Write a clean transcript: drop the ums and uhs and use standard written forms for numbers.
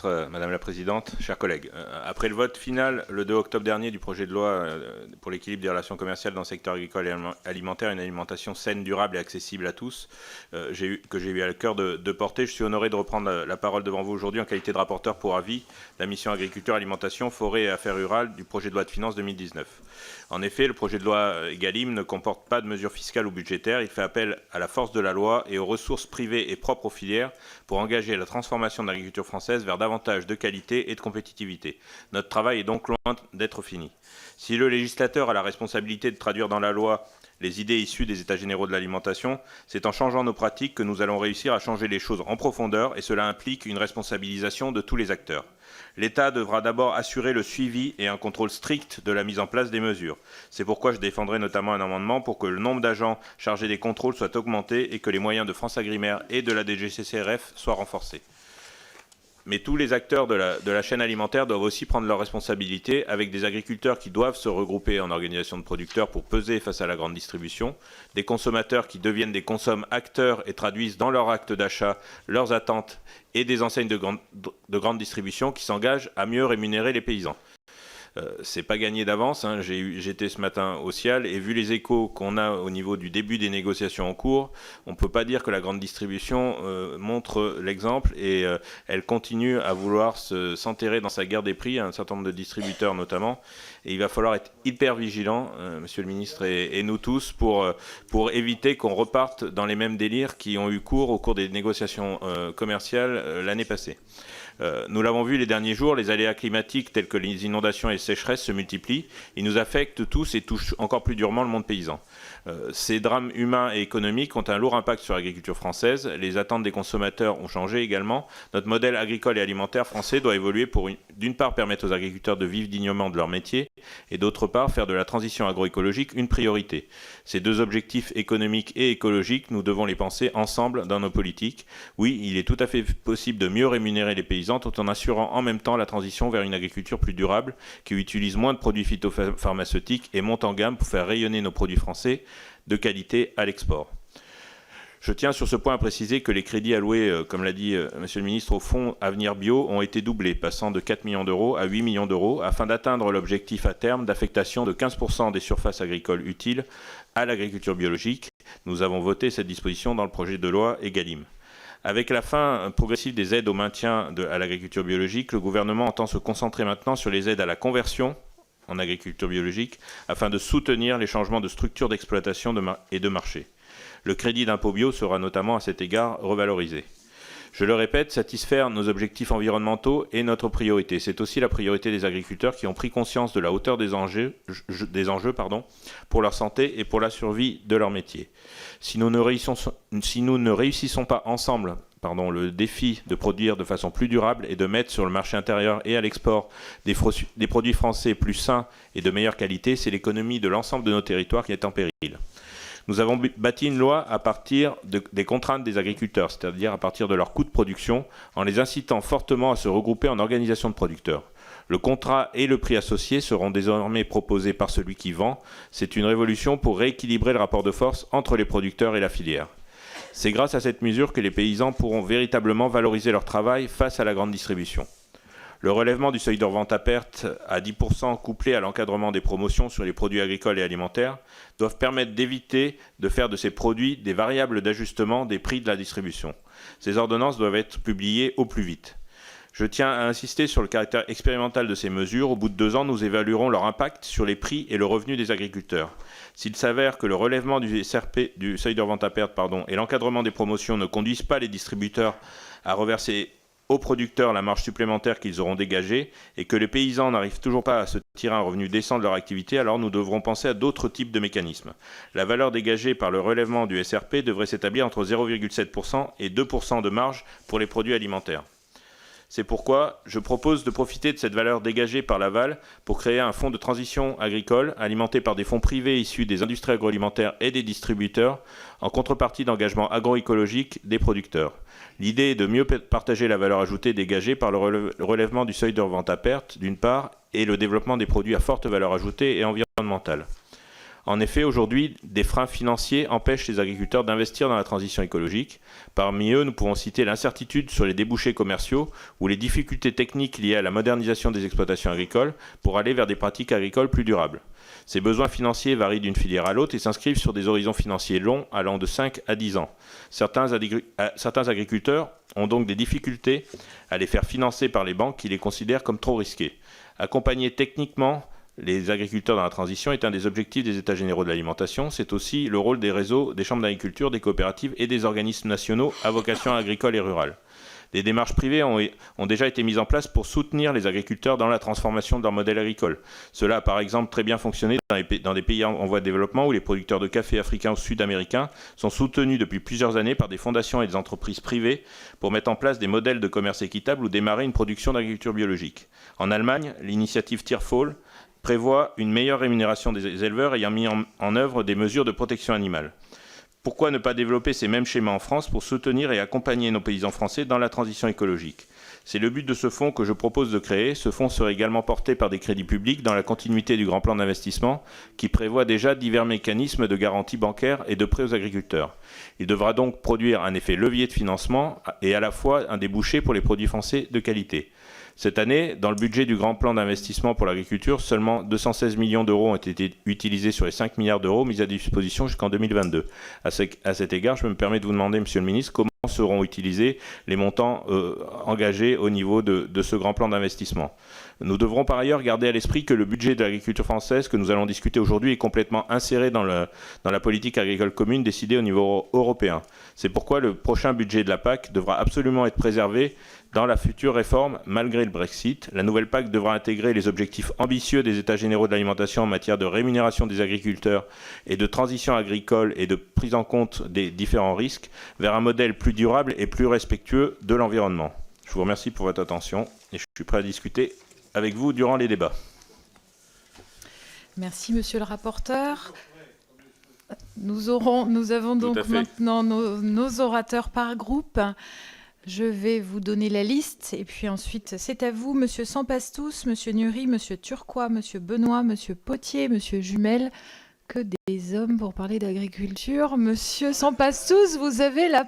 ministre, Madame la Présidente, chers collègues, après le vote final le 2 octobre dernier du projet de loi pour l'équilibre des relations commerciales dans le secteur agricole et alimentaire, une alimentation saine, durable et accessible à tous, que j'ai eu à cœur de porter, je suis honoré de reprendre la parole devant vous aujourd'hui en qualité de rapporteur pour avis de la mission agriculture, alimentation, forêt et affaires rurales du projet de loi de finances 2019. En effet, le projet de loi Egalim ne comporte pas de mesures fiscales ou budgétaires. Il fait appel à la force de la loi et aux ressources privées et propres aux filières pour engager la transformation de l'agriculture française vers davantage de qualité et de compétitivité. Notre travail est donc loin d'être fini. Si le législateur a la responsabilité de traduire dans la loi les idées issues des États généraux de l'alimentation, c'est en changeant nos pratiques que nous allons réussir à changer les choses en profondeur et cela implique une responsabilisation de tous les acteurs. L'État devra d'abord assurer le suivi et un contrôle strict de la mise en place des mesures. C'est pourquoi je défendrai notamment un amendement pour que le nombre d'agents chargés des contrôles soit augmenté et que les moyens de France Agrimaire et de la DGCCRF soient renforcés. Mais tous les acteurs de la chaîne alimentaire doivent aussi prendre leurs responsabilités, avec des agriculteurs qui doivent se regrouper en organisation de producteurs pour peser face à la grande distribution, des consommateurs qui deviennent des consommateurs et traduisent dans leur acte d'achat leurs attentes, et des enseignes de grande distribution qui s'engagent à mieux rémunérer les paysans. C'est pas gagné d'avance, hein. J'étais ce matin au Cial et vu les échos qu'on a au niveau du début des négociations en cours, on ne peut pas dire que la grande distribution montre l'exemple et elle continue à vouloir s'enterrer dans sa guerre des prix, un certain nombre de distributeurs notamment. Et il va falloir être hyper vigilant, Monsieur le Ministre et nous tous, pour éviter qu'on reparte dans les mêmes délires qui ont eu cours au cours des négociations commerciales l'année passée. Nous l'avons vu les derniers jours, les aléas climatiques tels que les inondations et les sécheresses se multiplient. Ils nous affectent tous et touchent encore plus durement le monde paysan. Ces drames humains et économiques ont un lourd impact sur l'agriculture française. Les attentes des consommateurs ont changé également. Notre modèle agricole et alimentaire français doit évoluer pour, d'une part, permettre aux agriculteurs de vivre dignement de leur métier et d'autre part, faire de la transition agroécologique une priorité. Ces deux objectifs économiques et écologiques, nous devons les penser ensemble dans nos politiques. Oui, il est tout à fait possible de mieux rémunérer les paysans tout en assurant en même temps la transition vers une agriculture plus durable qui utilise moins de produits phytopharmaceutiques et monte en gamme pour faire rayonner nos produits français de qualité à l'export. Je tiens sur ce point à préciser que les crédits alloués, comme l'a dit Monsieur le Ministre, au Fonds Avenir Bio ont été doublés, passant de 4 millions d'euros à 8 millions d'euros, afin d'atteindre l'objectif à terme d'affectation de 15% des surfaces agricoles utiles à l'agriculture biologique. Nous avons voté cette disposition dans le projet de loi Egalim. Avec la fin progressive des aides au maintien à l'agriculture biologique, le gouvernement entend se concentrer maintenant sur les aides à la conversion en agriculture biologique afin de soutenir les changements de structure d'exploitation et de marché. Le crédit d'impôt bio sera notamment à cet égard revalorisé. Je le répète, satisfaire nos objectifs environnementaux est notre priorité. C'est aussi la priorité des agriculteurs qui ont pris conscience de la hauteur des enjeux pour leur santé et pour la survie de leur métier. Si nous ne réussissons pas ensemble le défi de produire de façon plus durable et de mettre sur le marché intérieur et à l'export des produits français plus sains et de meilleure qualité, c'est l'économie de l'ensemble de nos territoires qui est en péril. Nous avons bâti une loi à partir des contraintes des agriculteurs, c'est-à-dire à partir de leurs coûts de production, en les incitant fortement à se regrouper en organisation de producteurs. Le contrat et le prix associé seront désormais proposés par celui qui vend. C'est une révolution pour rééquilibrer le rapport de force entre les producteurs et la filière. C'est grâce à cette mesure que les paysans pourront véritablement valoriser leur travail face à la grande distribution. Le relèvement du seuil de revente à perte à 10% couplé à l'encadrement des promotions sur les produits agricoles et alimentaires doivent permettre d'éviter de faire de ces produits des variables d'ajustement des prix de la distribution. Ces ordonnances doivent être publiées au plus vite. Je tiens à insister sur le caractère expérimental de ces mesures. Au bout de 2 ans, nous évaluerons leur impact sur les prix et le revenu des agriculteurs. S'il s'avère que le relèvement du SRP, du seuil de revente à perte, et l'encadrement des promotions ne conduisent pas les distributeurs à reverser aux producteurs la marge supplémentaire qu'ils auront dégagée et que les paysans n'arrivent toujours pas à se tirer un revenu décent de leur activité, alors nous devrons penser à d'autres types de mécanismes. La valeur dégagée par le relèvement du SRP devrait s'établir entre 0,7% et 2% de marge pour les produits alimentaires. C'est pourquoi je propose de profiter de cette valeur dégagée par l'aval pour créer un fonds de transition agricole alimenté par des fonds privés issus des industries agroalimentaires et des distributeurs en contrepartie d'engagements agroécologiques des producteurs. L'idée est de mieux partager la valeur ajoutée dégagée par le relèvement du seuil de revente à perte, d'une part, et le développement des produits à forte valeur ajoutée et environnementale. En effet, aujourd'hui, des freins financiers empêchent les agriculteurs d'investir dans la transition écologique. Parmi eux, nous pouvons citer l'incertitude sur les débouchés commerciaux ou les difficultés techniques liées à la modernisation des exploitations agricoles pour aller vers des pratiques agricoles plus durables. Ces besoins financiers varient d'une filière à l'autre et s'inscrivent sur des horizons financiers longs allant de 5 à 10 ans. Certains agriculteurs ont donc des difficultés à les faire financer par les banques qui les considèrent comme trop risqués. Accompagner techniquement les agriculteurs dans la transition est un des objectifs des États généraux de l'alimentation. C'est aussi le rôle des réseaux, des chambres d'agriculture, des coopératives et des organismes nationaux à vocation agricole et rurale. Des démarches privées ont déjà été mises en place pour soutenir les agriculteurs dans la transformation de leur modèle agricole. Cela a par exemple très bien fonctionné dans des pays en voie de développement où les producteurs de café africains ou sud-américains sont soutenus depuis plusieurs années par des fondations et des entreprises privées pour mettre en place des modèles de commerce équitable ou démarrer une production d'agriculture biologique. En Allemagne, l'initiative Tierfall prévoit une meilleure rémunération des éleveurs ayant mis en œuvre des mesures de protection animale. Pourquoi ne pas développer ces mêmes schémas en France pour soutenir et accompagner nos paysans français dans la transition écologique? C'est le but de ce fonds que je propose de créer. Ce fonds serait également porté par des crédits publics dans la continuité du grand plan d'investissement qui prévoit déjà divers mécanismes de garantie bancaire et de prêts aux agriculteurs. Il devra donc produire un effet levier de financement et à la fois un débouché pour les produits français de qualité. Cette année, dans le budget du grand plan d'investissement pour l'agriculture, seulement 216 millions d'euros ont été utilisés sur les 5 milliards d'euros mis à disposition jusqu'en 2022. À cet égard, je me permets de vous demander, Monsieur le Ministre, comment seront utilisés les montants engagés au niveau de ce grand plan d'investissement. Nous devrons par ailleurs garder à l'esprit que le budget de l'agriculture française que nous allons discuter aujourd'hui est complètement inséré dans la politique agricole commune décidée au niveau européen. C'est pourquoi le prochain budget de la PAC devra absolument être préservé dans la future réforme, malgré le Brexit. La nouvelle PAC devra intégrer les objectifs ambitieux des États généraux de l'alimentation en matière de rémunération des agriculteurs et de transition agricole et de prise en compte des différents risques vers un modèle plus durable et plus respectueux de l'environnement. Je vous remercie pour votre attention et je suis prêt à discuter avec vous durant les débats. Merci, monsieur le rapporteur. Nous avons donc maintenant nos orateurs par groupe. Je vais vous donner la liste et puis ensuite c'est à vous, monsieur Sampastous, monsieur Nury, monsieur Turquois, monsieur Benoît, monsieur Potier, monsieur Jumel. Que des hommes pour parler d'agriculture. Monsieur Sampastous, vous avez la